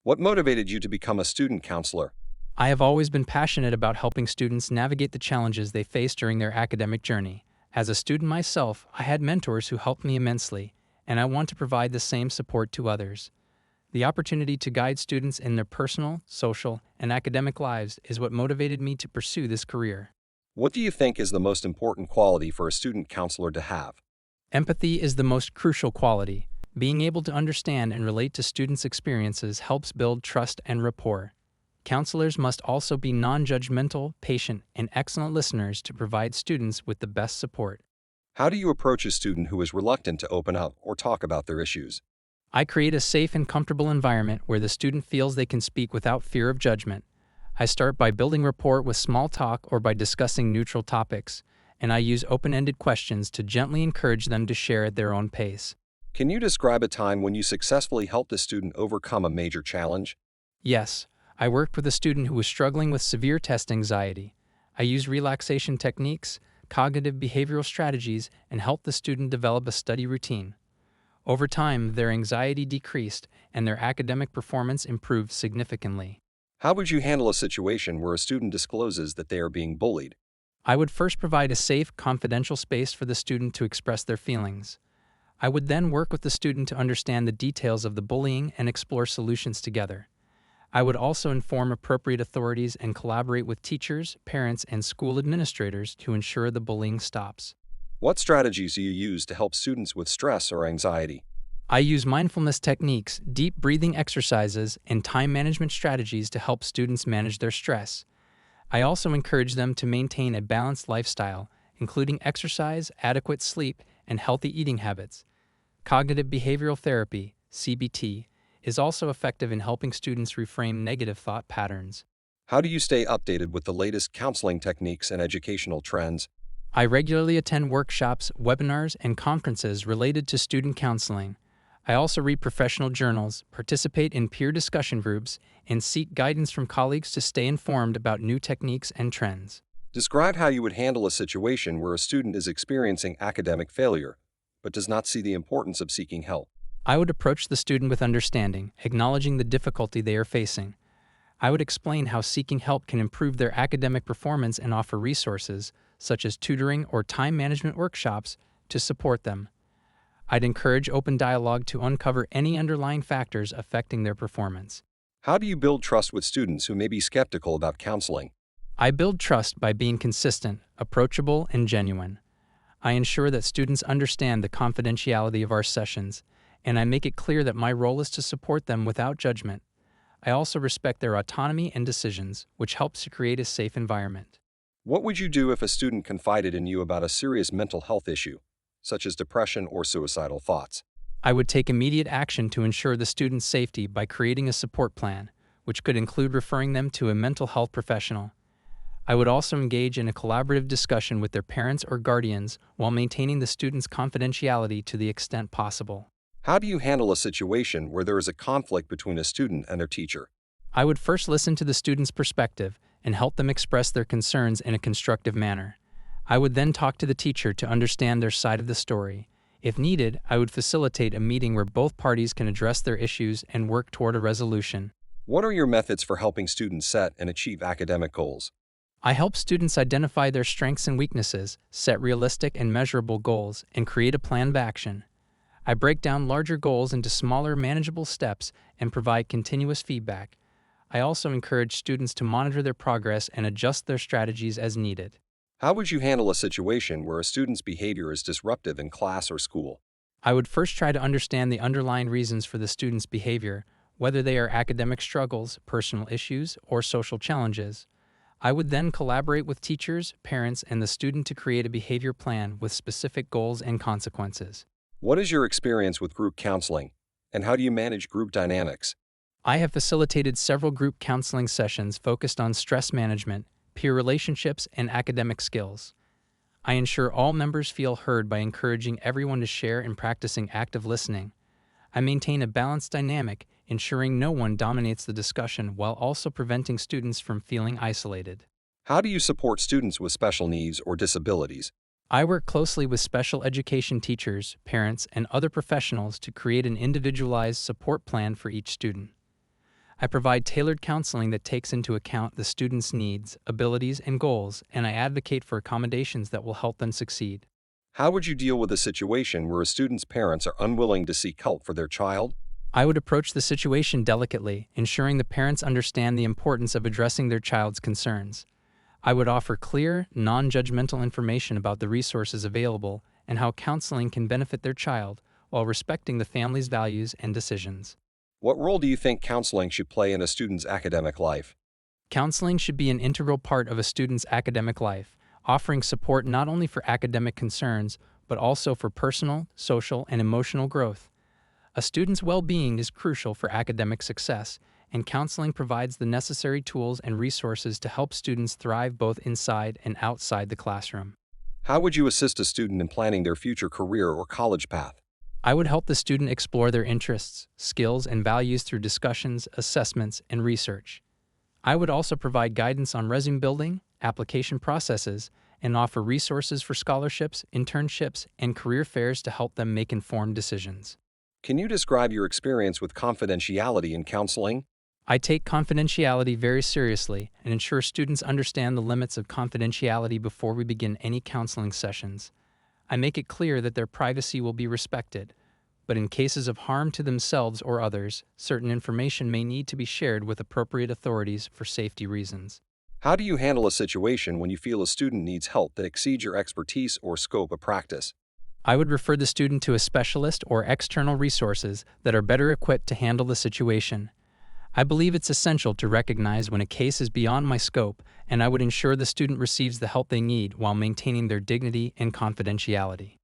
What motivated you to become a student counselor? I have always been passionate about helping students navigate the challenges they face during their academic journey. As a student myself, I had mentors who helped me immensely, and I want to provide the same support to others. The opportunity to guide students in their personal, social, and academic lives is what motivated me to pursue this career. What do you think is the most important quality for a student counselor to have? Empathy is the most crucial quality. Being able to understand and relate to students' experiences helps build trust and rapport. Counselors must also be non-judgmental, patient, and excellent listeners to provide students with the best support. How do you approach a student who is reluctant to open up or talk about their issues? I create a safe and comfortable environment where the student feels they can speak without fear of judgment. I start by building rapport with small talk or by discussing neutral topics, and I use open-ended questions to gently encourage them to share at their own pace. Can you describe a time when you successfully helped a student overcome a major challenge? Yes, I worked with a student who was struggling with severe test anxiety. I used relaxation techniques, cognitive behavioral strategies, and helped the student develop a study routine. Over time, their anxiety decreased and their academic performance improved significantly. How would you handle a situation where a student discloses that they are being bullied? I would first provide a safe, confidential space for the student to express their feelings. I would then work with the student to understand the details of the bullying and explore solutions together. I would also inform appropriate authorities and collaborate with teachers, parents, and school administrators to ensure the bullying stops. What strategies do you use to help students with stress or anxiety? I use mindfulness techniques, deep breathing exercises, and time management strategies to help students manage their stress. I also encourage them to maintain a balanced lifestyle, including exercise, adequate sleep, and healthy eating habits. Cognitive behavioral therapy, CBT, is also effective in helping students reframe negative thought patterns. How do you stay updated with the latest counseling techniques and educational trends? I regularly attend workshops, webinars, and conferences related to student counseling. I also read professional journals, participate in peer discussion groups, and seek guidance from colleagues to stay informed about new techniques and trends. Describe how you would handle a situation where a student is experiencing academic failure, but does not see the importance of seeking help. I would approach the student with understanding, acknowledging the difficulty they are facing. I would explain how seeking help can improve their academic performance and offer resources, such as tutoring or time management workshops, to support them. I'd encourage open dialogue to uncover any underlying factors affecting their performance. How do you build trust with students who may be skeptical about counseling? I build trust by being consistent, approachable, and genuine. I ensure that students understand the confidentiality of our sessions, and I make it clear that my role is to support them without judgment. I also respect their autonomy and decisions, which helps to create a safe environment. What would you do if a student confided in you about a serious mental health issue, such as depression or suicidal thoughts? I would take immediate action to ensure the student's safety by creating a support plan, which could include referring them to a mental health professional. I would also engage in a collaborative discussion with their parents or guardians while maintaining the student's confidentiality to the extent possible. How do you handle a situation where there is a conflict between a student and their teacher? I would first listen to the student's perspective and help them express their concerns in a constructive manner. I would then talk to the teacher to understand their side of the story. If needed, I would facilitate a meeting where both parties can address their issues and work toward a resolution. What are your methods for helping students set and achieve academic goals? I help students identify their strengths and weaknesses, set realistic and measurable goals, and create a plan of action. I break down larger goals into smaller, manageable steps and provide continuous feedback. I also encourage students to monitor their progress and adjust their strategies as needed. How would you handle a situation where a student's behavior is disruptive in class or school? I would first try to understand the underlying reasons for the student's behavior, whether they are academic struggles, personal issues, or social challenges. I would then collaborate with teachers, parents, and the student to create a behavior plan with specific goals and consequences. What is your experience with group counseling, and how do you manage group dynamics? I have facilitated several group counseling sessions focused on stress management, peer relationships, and academic skills. I ensure all members feel heard by encouraging everyone to share and practicing active listening. I maintain a balanced dynamic, ensuring no one dominates the discussion while also preventing students from feeling isolated. How do you support students with special needs or disabilities? I work closely with special education teachers, parents, and other professionals to create an individualized support plan for each student. I provide tailored counseling that takes into account the student's needs, abilities, and goals, and I advocate for accommodations that will help them succeed. How would you deal with a situation where a student's parents are unwilling to seek help for their child? I would approach the situation delicately, ensuring the parents understand the importance of addressing their child's concerns. I would offer clear, non-judgmental information about the resources available and how counseling can benefit their child while respecting the family's values and decisions. What role do you think counseling should play in a student's academic life? Counseling should be an integral part of a student's academic life, offering support not only for academic concerns, but also for personal, social, and emotional growth. A student's well-being is crucial for academic success, and counseling provides the necessary tools and resources to help students thrive both inside and outside the classroom. How would you assist a student in planning their future career or college path? I would help the student explore their interests, skills, and values through discussions, assessments, and research. I would also provide guidance on resume building, application processes, and offer resources for scholarships, internships, and career fairs to help them make informed decisions. Can you describe your experience with confidentiality in counseling? I take confidentiality very seriously and ensure students understand the limits of confidentiality before we begin any counseling sessions. I make it clear that their privacy will be respected, but in cases of harm to themselves or others, certain information may need to be shared with appropriate authorities for safety reasons. How do you handle a situation when you feel a student needs help that exceeds your expertise or scope of practice? I would refer the student to a specialist or external resources that are better equipped to handle the situation. I believe it's essential to recognize when a case is beyond my scope, and I would ensure the student receives the help they need while maintaining their dignity and confidentiality.